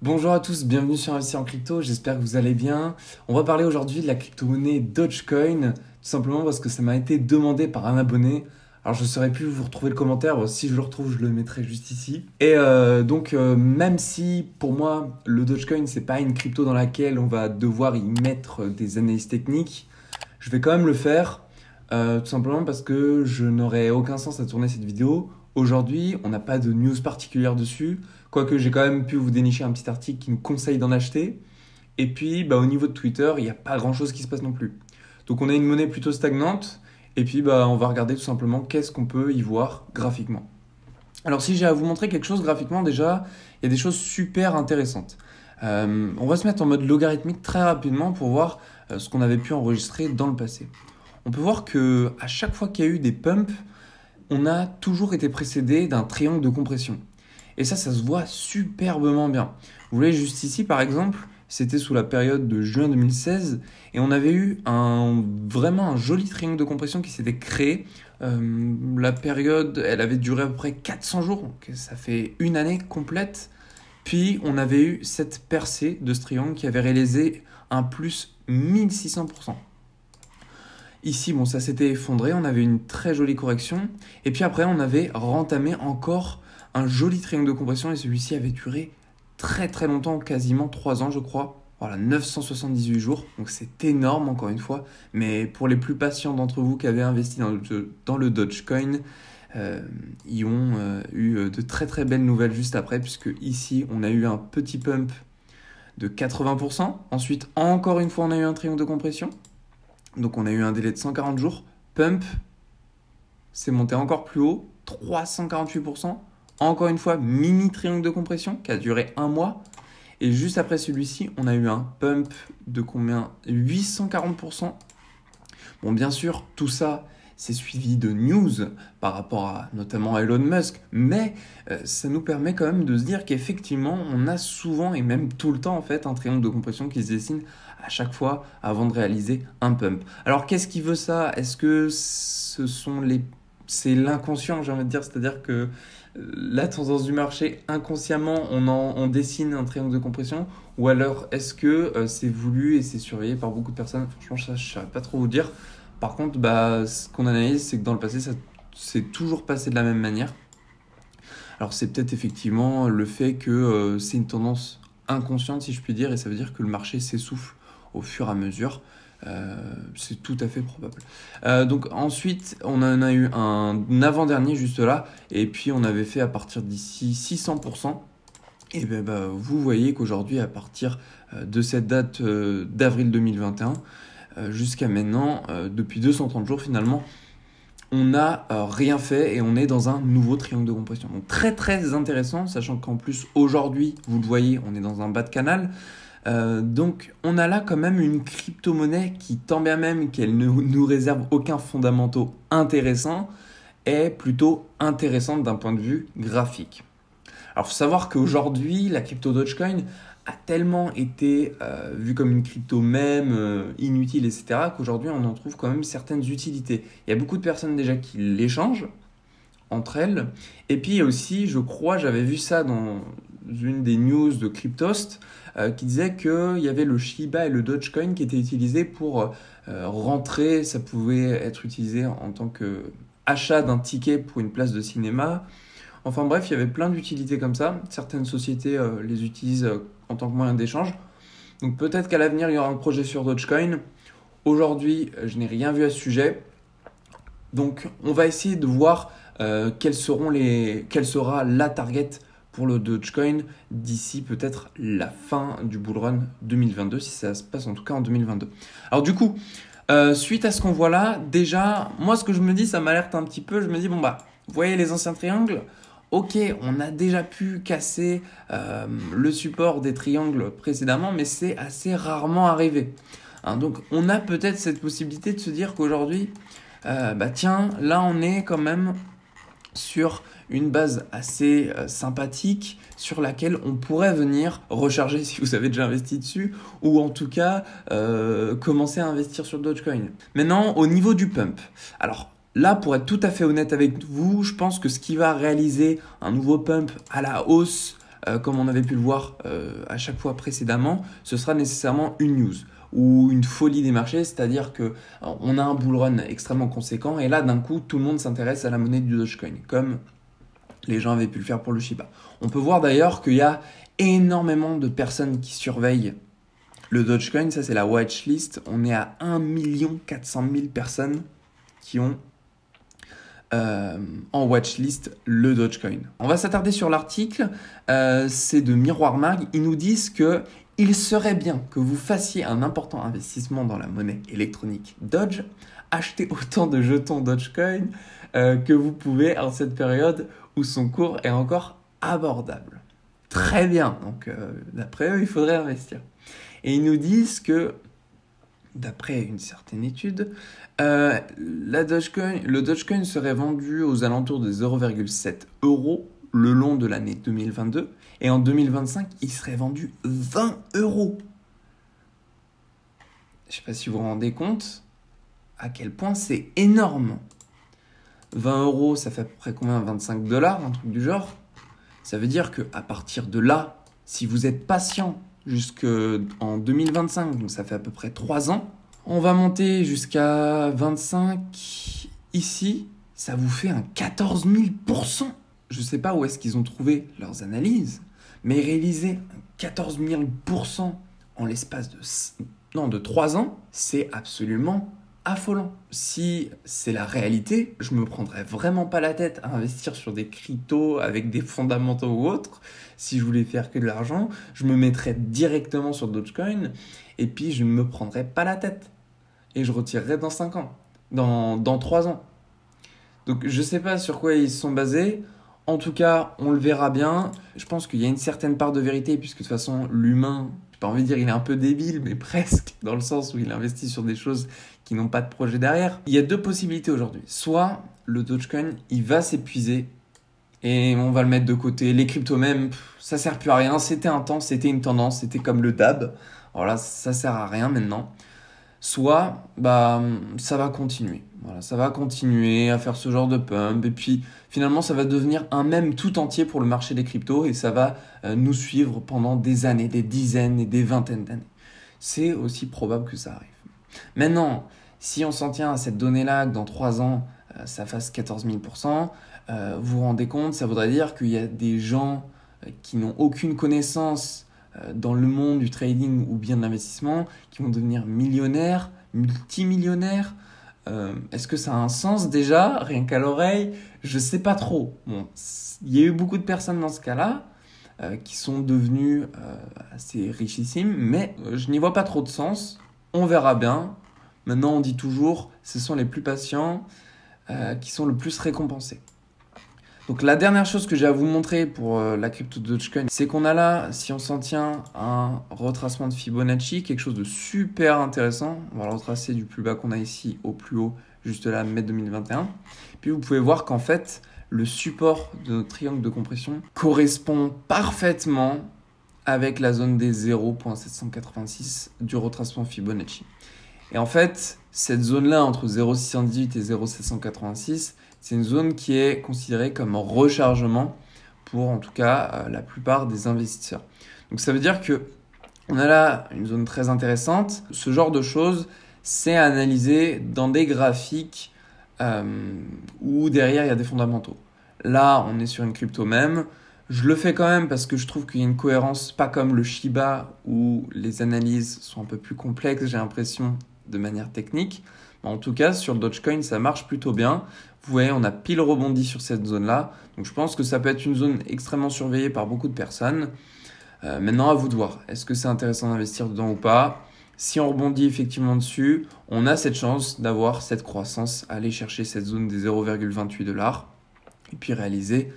Bonjour à tous, bienvenue sur Investir en crypto, j'espère que vous allez bien. On va parler aujourd'hui de la crypto-monnaie Dogecoin, tout simplement parce que ça m'a été demandé par un abonné. Alors je ne saurais plus vous retrouver le commentaire, si je le retrouve je le mettrai juste ici. Même si pour moi le Dogecoin c'est pas une crypto dans laquelle on va devoir y mettre des analyses techniques, je vais quand même le faire, tout simplement parce que je n'aurais aucun sens à tourner cette vidéo. Aujourd'hui, on n'a pas de news particulière dessus, quoique j'ai quand même pu vous dénicher un petit article qui me conseille d'en acheter. Et puis, au niveau de Twitter, il n'y a pas grand-chose qui se passe non plus. Donc on a une monnaie plutôt stagnante, et puis on va regarder tout simplement qu'est-ce qu'on peut y voir graphiquement. Alors si j'ai à vous montrer quelque chose graphiquement, déjà, il y a des choses super intéressantes. On va se mettre en mode logarithmique très rapidement pour voir ce qu'on avait pu enregistrer dans le passé. On peut voir que à chaque fois qu'il y a eu des pumps, on a toujours été précédé d'un triangle de compression. Et ça se voit superbement bien. Vous voyez juste ici, par exemple, c'était sous la période de juin 2016, et on avait eu vraiment un joli triangle de compression qui s'était créé. La période, elle avait duré à peu près 400 jours, donc ça fait une année complète. Puis on avait eu cette percée de ce triangle qui avait réalisé un plus 1600%. Ici, ça s'était effondré, on avait une très jolie correction. Et puis après, on avait rentamé encore un joli triangle de compression et celui-ci avait duré très très longtemps, quasiment 3 ans je crois. Voilà, 978 jours, donc c'est énorme encore une fois. Mais pour les plus patients d'entre vous qui avaient investi dans le Dogecoin, ils ont eu de très très belles nouvelles juste après, puisque ici, on a eu un petit pump de 80%. Ensuite, encore une fois, on a eu un triangle de compression. Donc on a eu un délai de 140 jours. Pump, c'est monté encore plus haut, 348%. Encore une fois, mini triangle de compression qui a duré un mois. Et juste après celui-ci, on a eu un pump de combien ? 840%. Bon, bien sûr, tout ça, c'est suivi de news par rapport à notamment Elon Musk. Mais ça nous permet quand même de se dire qu'effectivement, on a souvent et même tout le temps en fait un triangle de compression qui se dessine à chaque fois avant de réaliser un pump. Alors qu'est-ce qui veut ça ? Est-ce que c'est l'inconscient, j'ai envie de dire, c'est-à-dire que la tendance du marché, inconsciemment, on dessine un triangle de compression, ou alors est-ce que c'est voulu et c'est surveillé par beaucoup de personnes ? Franchement, ça, je ne saurais pas trop vous dire. Par contre, ce qu'on analyse, c'est que dans le passé, ça s'est toujours passé de la même manière. Alors c'est peut-être effectivement le fait que c'est une tendance inconsciente, si je puis dire, et ça veut dire que le marché s'essouffle au fur et à mesure. C'est tout à fait probable. Donc ensuite, on en a eu un avant-dernier juste là, et puis on avait fait à partir d'ici 600%. Et vous voyez qu'aujourd'hui, à partir de cette date d'avril 2021, jusqu'à maintenant, depuis 230 jours finalement, on n'a rien fait et on est dans un nouveau triangle de compression. Donc très très intéressant, sachant qu'en plus aujourd'hui, vous le voyez, on est dans un bas de canal. Donc on a là quand même une crypto-monnaie qui, tant bien même qu'elle ne nous réserve aucun fondamentaux intéressant, est plutôt intéressante d'un point de vue graphique. Alors il faut savoir qu'aujourd'hui, la crypto Dogecoin a tellement été vue comme une crypto inutile, etc., qu'aujourd'hui on en trouve quand même certaines utilités. Il y a beaucoup de personnes déjà qui l'échangent entre elles. Et puis aussi, je crois, j'avais vu ça dans une des news de Cryptost, qui disait qu'il y avait le Shiba et le Dogecoin qui étaient utilisés pour rentrer. Ça pouvait être utilisé en tant qu'achat d'un ticket pour une place de cinéma. Enfin bref, il y avait plein d'utilités comme ça. Certaines sociétés les utilisent en tant que moyen d'échange. Donc peut-être qu'à l'avenir, il y aura un projet sur Dogecoin. Aujourd'hui, je n'ai rien vu à ce sujet. Donc on va essayer de voir quelle sera la target pour le Dogecoin d'ici peut-être la fin du bull run 2022, si ça se passe en tout cas en 2022. Alors du coup, suite à ce qu'on voit là, déjà, moi ce que je me dis, ça m'alerte un petit peu. Je me dis, vous voyez les anciens triangles ? Ok, on a déjà pu casser le support des triangles précédemment, mais c'est assez rarement arrivé. Donc on a peut-être cette possibilité de se dire qu'aujourd'hui, tiens, là on est quand même sur une base assez sympathique sur laquelle on pourrait venir recharger si vous avez déjà investi dessus, ou en tout cas commencer à investir sur Dogecoin. Maintenant, au niveau du pump, alors là, pour être tout à fait honnête avec vous, je pense que ce qui va réaliser un nouveau pump à la hausse comme on avait pu le voir à chaque fois précédemment, ce sera nécessairement une news ou une folie des marchés, c'est-à-dire que on a un bull run extrêmement conséquent et là d'un coup tout le monde s'intéresse à la monnaie du Dogecoin, comme les gens avaient pu le faire pour le Shiba. On peut voir d'ailleurs qu'il y a énormément de personnes qui surveillent le Dogecoin, ça c'est la watchlist, on est à 1 400 000 personnes qui ont en watchlist le Dogecoin. On va s'attarder sur l'article, c'est de Miroir Mag. Ils nous disent que il serait bien que vous fassiez un important investissement dans la monnaie électronique Doge, achetez autant de jetons Dogecoin que vous pouvez en cette période où son cours est encore abordable. Très bien, donc d'après eux, il faudrait investir. Et ils nous disent que, d'après une certaine étude, le Dogecoin serait vendu aux alentours de 0,7 € le long de l'année 2022. Et en 2025, il serait vendu 20 €. Je ne sais pas si vous vous rendez compte à quel point c'est énorme. 20 €, ça fait à peu près combien? 25 $, un truc du genre. Ça veut dire qu'à partir de là, si vous êtes patient jusqu'en 2025, donc ça fait à peu près 3 ans, on va monter jusqu'à 25 ici, ça vous fait un 14 000 %. Je ne sais pas où est-ce qu'ils ont trouvé leurs analyses, mais réaliser un 14 000 % en l'espace de 3 ans, c'est absolument affolant. Si c'est la réalité, je me prendrais vraiment pas la tête à investir sur des cryptos avec des fondamentaux ou autres. Si je voulais faire que de l'argent, je me mettrais directement sur Dogecoin et puis je ne me prendrais pas la tête. Et je retirerais dans 5 ans, dans 3 ans. Donc je sais pas sur quoi ils se sont basés. En tout cas, on le verra bien. Je pense qu'il y a une certaine part de vérité, puisque de toute façon, l'humain, j'ai pas envie de dire il est un peu débile, mais presque, dans le sens où il investit sur des choses qui n'ont pas de projet derrière. Il y a 2 possibilités aujourd'hui. Soit le Dogecoin, il va s'épuiser et on va le mettre de côté. Les cryptos même, ça sert plus à rien. C'était un temps, c'était une tendance, c'était comme le DAB. Alors là, ça sert à rien maintenant. Soit ça va continuer. Voilà, ça va continuer à faire ce genre de pump et puis finalement ça va devenir un mème tout entier pour le marché des cryptos et ça va nous suivre pendant des années, des dizaines et des vingtaines d'années. C'est aussi probable que ça arrive. Maintenant, si on s'en tient à cette donnée-là, que dans 3 ans ça fasse 14 000 %, vous vous rendez compte, ça voudrait dire qu'il y a des gens qui n'ont aucune connaissance dans le monde du trading ou bien de l'investissement, qui vont devenir millionnaires, multimillionnaires. Est-ce que ça a un sens déjà, rien qu'à l'oreille? Je sais pas trop. Bon, il y a eu beaucoup de personnes dans ce cas-là qui sont devenues assez richissimes, mais je n'y vois pas trop de sens. On verra bien. Maintenant, on dit toujours, ce sont les plus patients qui sont le plus récompensés. Donc la dernière chose que j'ai à vous montrer pour la crypto Dogecoin, c'est qu'on a là, si on s'en tient, un retracement de Fibonacci, quelque chose de super intéressant. On va le retracer du plus bas qu'on a ici au plus haut, juste là, mai 2021. Puis vous pouvez voir qu'en fait, le support de notre triangle de compression correspond parfaitement avec la zone des 0,786 du retracement Fibonacci. Et en fait, cette zone-là, entre 0,618 et 0,786, c'est une zone qui est considérée comme rechargement pour en tout cas la plupart des investisseurs. Donc ça veut dire que on a là une zone très intéressante. Ce genre de choses, c'est analysé dans des graphiques où derrière il y a des fondamentaux. Là, on est sur une crypto même. Je le fais quand même parce que je trouve qu'il y a une cohérence, pas comme le Shiba où les analyses sont un peu plus complexes, j'ai l'impression, de manière technique. En tout cas, sur le Dogecoin, ça marche plutôt bien. Vous voyez, on a pile rebondi sur cette zone-là. Donc, je pense que ça peut être une zone extrêmement surveillée par beaucoup de personnes. Maintenant, à vous de voir. Est-ce que c'est intéressant d'investir dedans ou pas? Si on rebondit effectivement dessus, on a cette chance d'avoir cette croissance, aller chercher cette zone des 0,28 $. Et puis réaliser,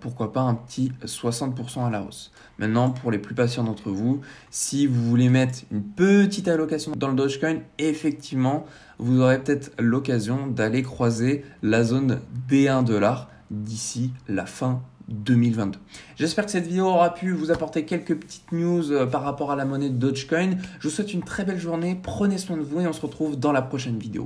pourquoi pas, un petit 60% à la hausse. Maintenant, pour les plus patients d'entre vous, si vous voulez mettre une petite allocation dans le Dogecoin, effectivement, vous aurez peut-être l'occasion d'aller croiser la zone des 1 $ d'ici la fin 2022. J'espère que cette vidéo aura pu vous apporter quelques petites news par rapport à la monnaie Dogecoin. Je vous souhaite une très belle journée, prenez soin de vous et on se retrouve dans la prochaine vidéo.